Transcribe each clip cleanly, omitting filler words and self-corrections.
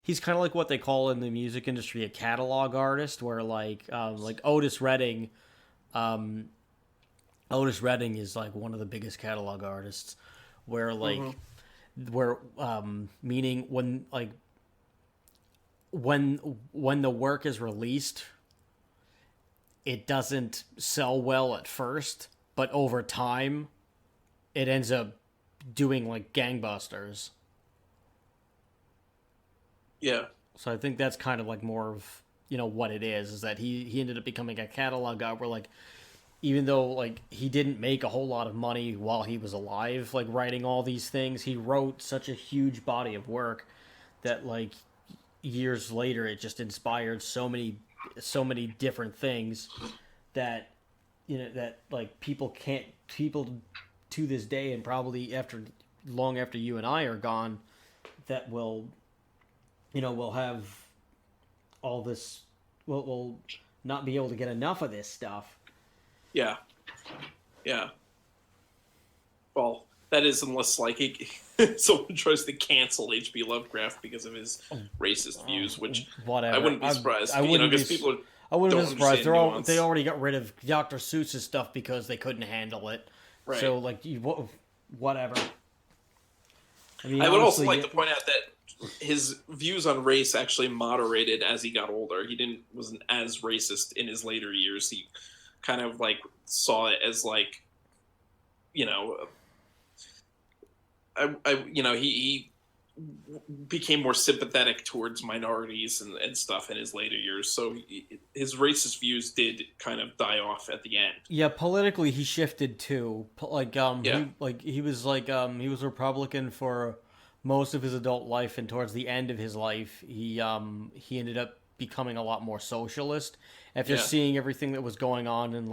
he's kind of like what they call in the music industry a catalog artist, where like Otis Redding, Otis Redding is like one of the biggest catalog artists, where like Mm-hmm. where meaning when like when the work is released, it doesn't sell well at first, but over time, it ends up doing like gangbusters. Yeah. So I think that's kind of like more of what it is that he ended up becoming a catalog guy where like even though like he didn't make a whole lot of money while he was alive, like writing all these things, he wrote such a huge body of work that like years later it just inspired so many different things that that like people to this day and probably after long after you and I are gone that will have all this will not be able to get enough of this stuff. Yeah. Yeah. Well, that is unless like someone tries to cancel H.P. Lovecraft because of his racist views, which Whatever. I wouldn't be surprised. I wouldn't because be, people I wouldn't don't be surprised. understand nuance. They already got rid of Dr. Seuss's stuff because they couldn't handle it. Right. So like whatever. I would also like to point out that his views on race actually moderated as he got older. He wasn't as racist in his later years. He kind of like saw it as like, he became more sympathetic towards minorities and stuff in his later years. So his racist views did kind of die off at the end. Yeah, politically he shifted too. Yeah. He was he was Republican for most of his adult life, and towards the end of his life, he ended up becoming a lot more socialist. After seeing everything that was going on in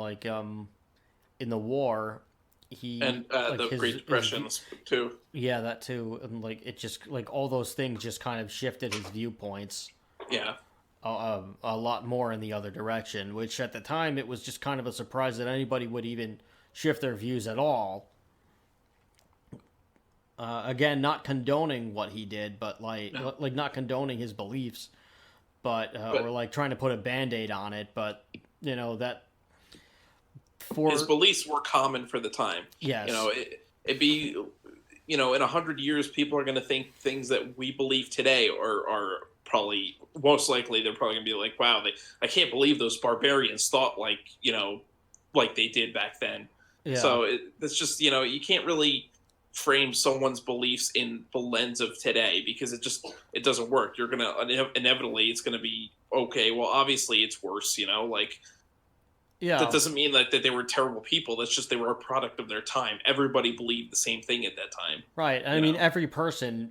the war, the Great Depression too. Yeah, that too, and like it just like all those things just kind of shifted his viewpoints. Yeah. A lot more in the other direction, which at the time it was just kind of a surprise that anybody would even shift their views at all. Again, not condoning what he did, but like not condoning his beliefs, but or like trying to put a Band-Aid on it. But that for his beliefs were common for the time. Yes, it'd be in 100 years, people are going to think things that we believe today are probably most likely they're probably going to be like, wow, I can't believe those barbarians thought like they did back then. Yeah. So it's just you can't really frame someone's beliefs in the lens of today because it doesn't work. You're gonna inevitably it's gonna be okay. Well, obviously it's worse. Yeah. That doesn't mean that they were terrible people. That's just they were a product of their time. Everybody believed the same thing at that time. Right. I mean, every person,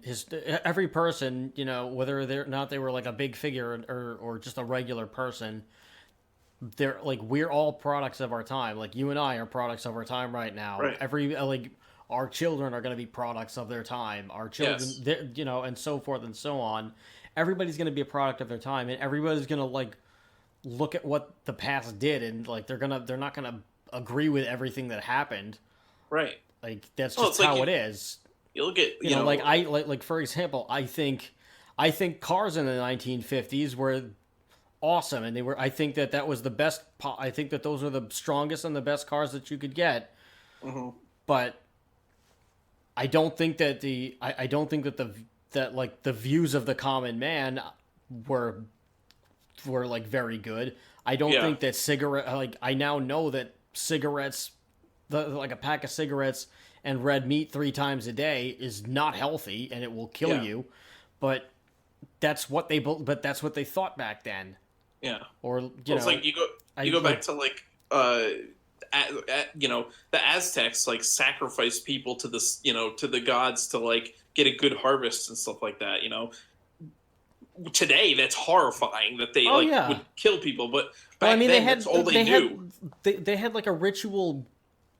whether they're not they were like a big figure or just a regular person, they're like we're all products of our time. Like you and I are products of our time right now. Right. Our children are going to be products of their time. Our children, and so forth and so on. Everybody's going to be a product of their time, and everybody's going to look at what the past did, and they're not gonna agree with everything that happened. Right. Like that's just how it is. You look at for example, I think cars in the 1950s were awesome, and I think that was the best. I think that those were the strongest and the best cars that you could get. Mm-hmm. But I don't think that the views of the common man were like very good. I don't think that I now know that cigarettes, like a pack of cigarettes and red meat 3 times a day is not healthy and it will kill you. But that's what they thought back then. Yeah. Or it's like you go back to the Aztecs sacrificed people to this to the gods to get a good harvest and stuff like that. Today that's horrifying that they would kill people, but back then that's all they knew. They had like a ritual.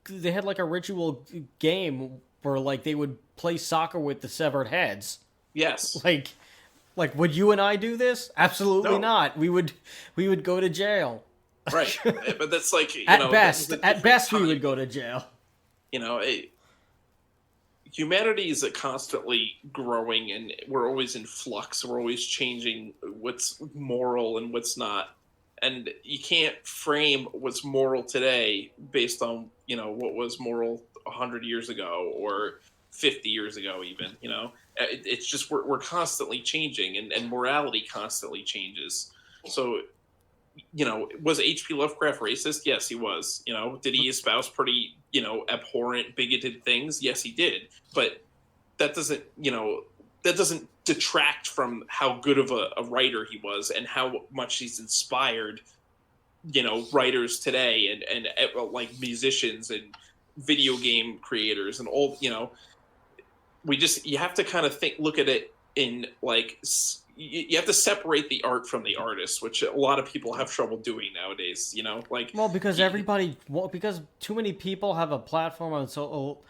They had like a ritual game where they would play soccer with the severed heads. Yes. Like would you and I do this? Absolutely not. We would go to jail. Right, but that's at best we would go to jail. You humanity is constantly growing, and we're always in flux. We're always changing what's moral and what's not. And you can't frame what's moral today based on, what was moral 100 years ago or 50 years ago even, It's just we're constantly changing, and morality constantly changes. So, was H.P. Lovecraft racist? Yes, he was. Did he espouse pretty, abhorrent, bigoted things? Yes, he did. But that doesn't detract from how good of a writer he was and how much he's inspired, writers today and like musicians and video game creators and all, you have to kind of look at it in like, you have to separate the art from the artist, which a lot of people have trouble doing nowadays, because too many people have a platform on social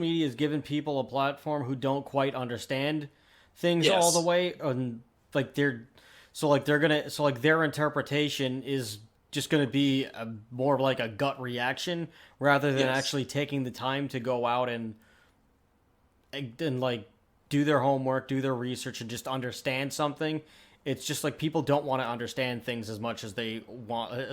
media has given people a platform who don't quite understand things all the way, and their interpretation is just going to be more like a gut reaction rather than actually taking the time to go out and do their homework, do their research, and just understand something. It's just like people don't want to understand things as much as they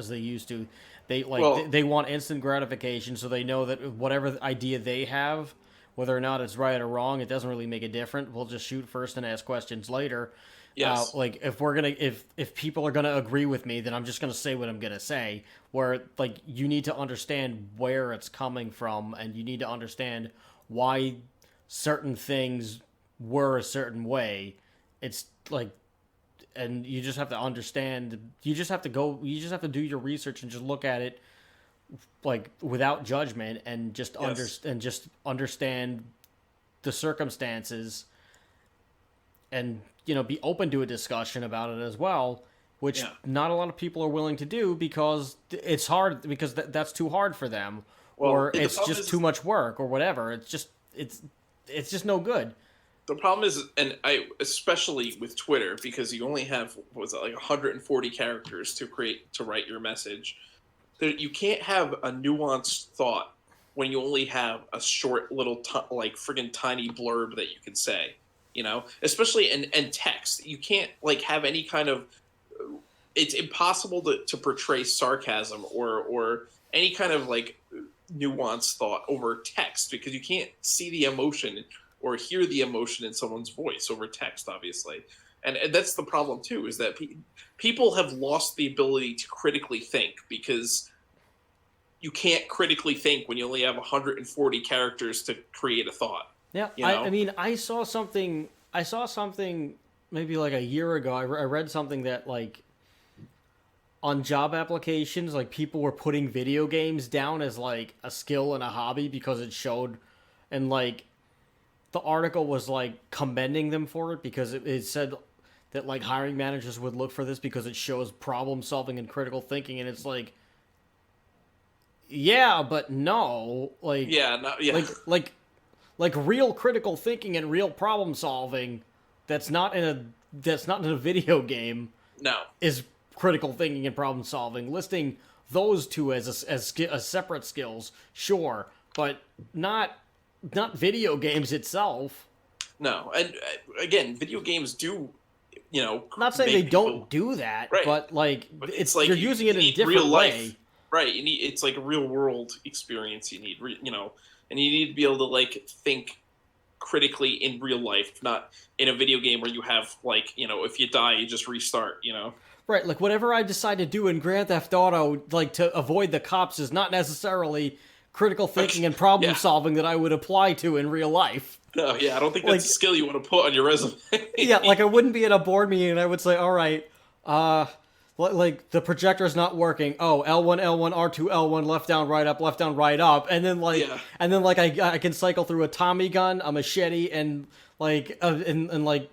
used to. They want instant gratification, so they know that whatever idea they have, whether or not it's right or wrong, it doesn't really make a difference. We'll just shoot first and ask questions later. Yes. If people are gonna agree with me, then I'm just gonna say what I'm gonna say. Where you need to understand where it's coming from, and you need to understand why certain things were a certain way. It's and you just have to understand. You just have to do your research and just look at it without judgment and just understand the circumstances, and be open to a discussion about it as well, which not a lot of people are willing to do because it's hard, because that's too hard for them, or it's just too much work or whatever. It's just no good. The problem is, and especially with Twitter, because you only have 140 characters to write your message. You can't have a nuanced thought when you only have a short little friggin' tiny blurb that you can say. Especially in text, you can't have any kind of. It's impossible to portray sarcasm or any kind of nuanced thought over text, because you can't see the emotion or hear the emotion in someone's voice over text, obviously. And that's the problem too, is that people have lost the ability to critically think, because you can't critically think when you only have 140 characters to create a thought. Yeah, I saw something maybe a year ago. I read something that on job applications, people were putting video games down as a skill and a hobby because it showed, and the article was commending them for it because it said that hiring managers would look for this because it shows problem solving and critical thinking, and it's yeah, but no, real critical thinking and real problem solving that's not in a video game. No, is critical thinking and problem solving. Listing those two as separate skills, sure, but not video games itself. No, and again, video games do, not saying they don't do that, right. but you're using it in a different way. Right, it's a real world experience you need, and you need to be able to think critically in real life, not in a video game where you have if you die you just restart, Right, whatever I decide to do in Grand Theft Auto, to avoid the cops, is not necessarily critical thinking and problem solving that I would apply to in real life. No, I don't think that's a skill you want to put on your resume. Yeah, I wouldn't be at a board meeting and I would say, all right, the projector's not working. Oh, L1, L1, R2, L1, left down, right up. And then I can cycle through a Tommy gun, a machete, and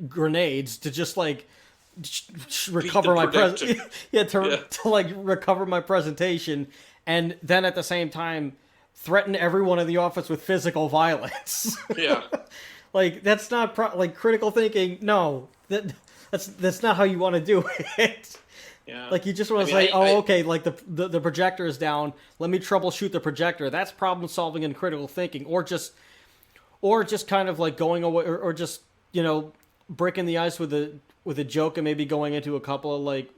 grenades to just recover my recover my presentation, and then at the same time threaten everyone in the office with physical violence. Yeah. That's not critical thinking. No, that's not how you want to do it. Yeah. You just want to say, okay, the projector is down. Let me troubleshoot the projector. That's problem solving and critical thinking, or just or just kind of like going away, or just breaking the ice with a joke, and maybe going into a couple of like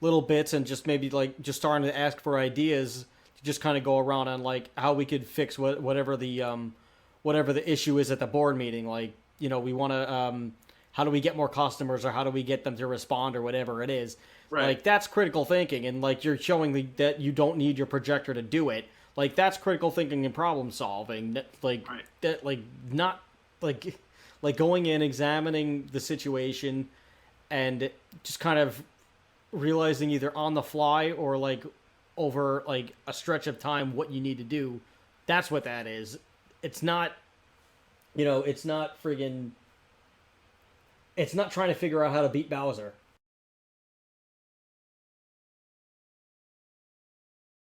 little bits, and just maybe like just starting to ask for ideas to just kind of go around on like how we could fix whatever the issue is at the board meeting. Like, we want to how do we get more customers, or how do we get them to respond, or whatever it is. Right. Like, that's critical thinking, and like you're showing that you don't need your projector to do it. Like, that's critical thinking and problem solving. Like, Right. that, like, not like going in, examining the situation, and just kind of realizing either on the fly or like over like a stretch of time what you need to do. That's what that is. It's not, it's not friggin'. It's not trying to figure out how to beat Bowser.